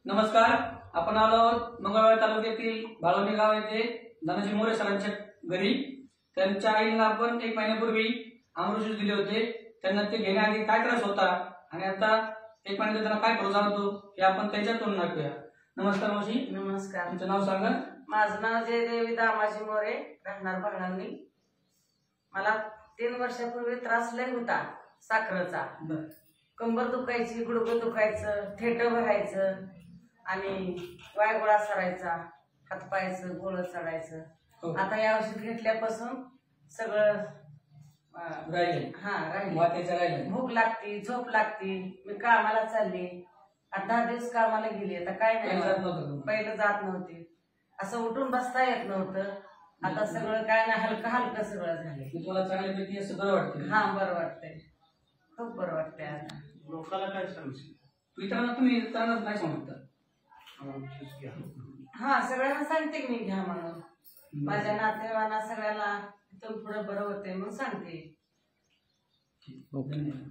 नमस्कार. आपण आलो आहोत मंगळवेढा तालुक्यातील बाळवणी गाव येथे धनाजी मोरे सरांच्या घरी. त्यांच्या आईला आपण 1 महिन्यापूर्वी अमृत ज्यूस दिले होते. त्यांना ते घेण्याआधी काय त्रास होता आणि आता 1 महिन्यात त्यांना काय फरक जाणवतो हे आपण त्याच्यातून ऐकूया. नमस्कार मावशी. नमस्कार. तुमचं नाव सांगा. माझं नाव जयदेवी दामाजी मोरे, राहणार बाळवणी. मला 3 वर्षापूर्वी त्रास लय होता साखरेचा. कंबर दुखायची, गुडघं दुखायचं, ठेट भरायचं आणि वायगोळा सरायचा, हातपायचं गोळ चढायचं. आता या औषध घेतल्यापासून सगळं राहिले. भूक लागती, झोप लागती. मी कामाला चालली, 8-10 दिवस कामाला गेली. आता काय नाही, पहिलं जात नव्हती, असं उठून बसता येत नव्हतं. आता सगळं काय नाही, हलकं हलकं सगळं झालंय. तुम्हाला चांगल्यापैकी असं बरं वाटतं? हा, बरं वाटतंय, खूप बरं वाटतंय. आता लोकांना काय सांगशील? इतरांना तुम्ही नाही सांगता? हा, सगळ्यांना सांगते मी घ्या म्हणून. माझ्या नातेवाईकांना सगळ्यांना इथून पुढे बरं होते म्हणून सांगते. धन्यवाद.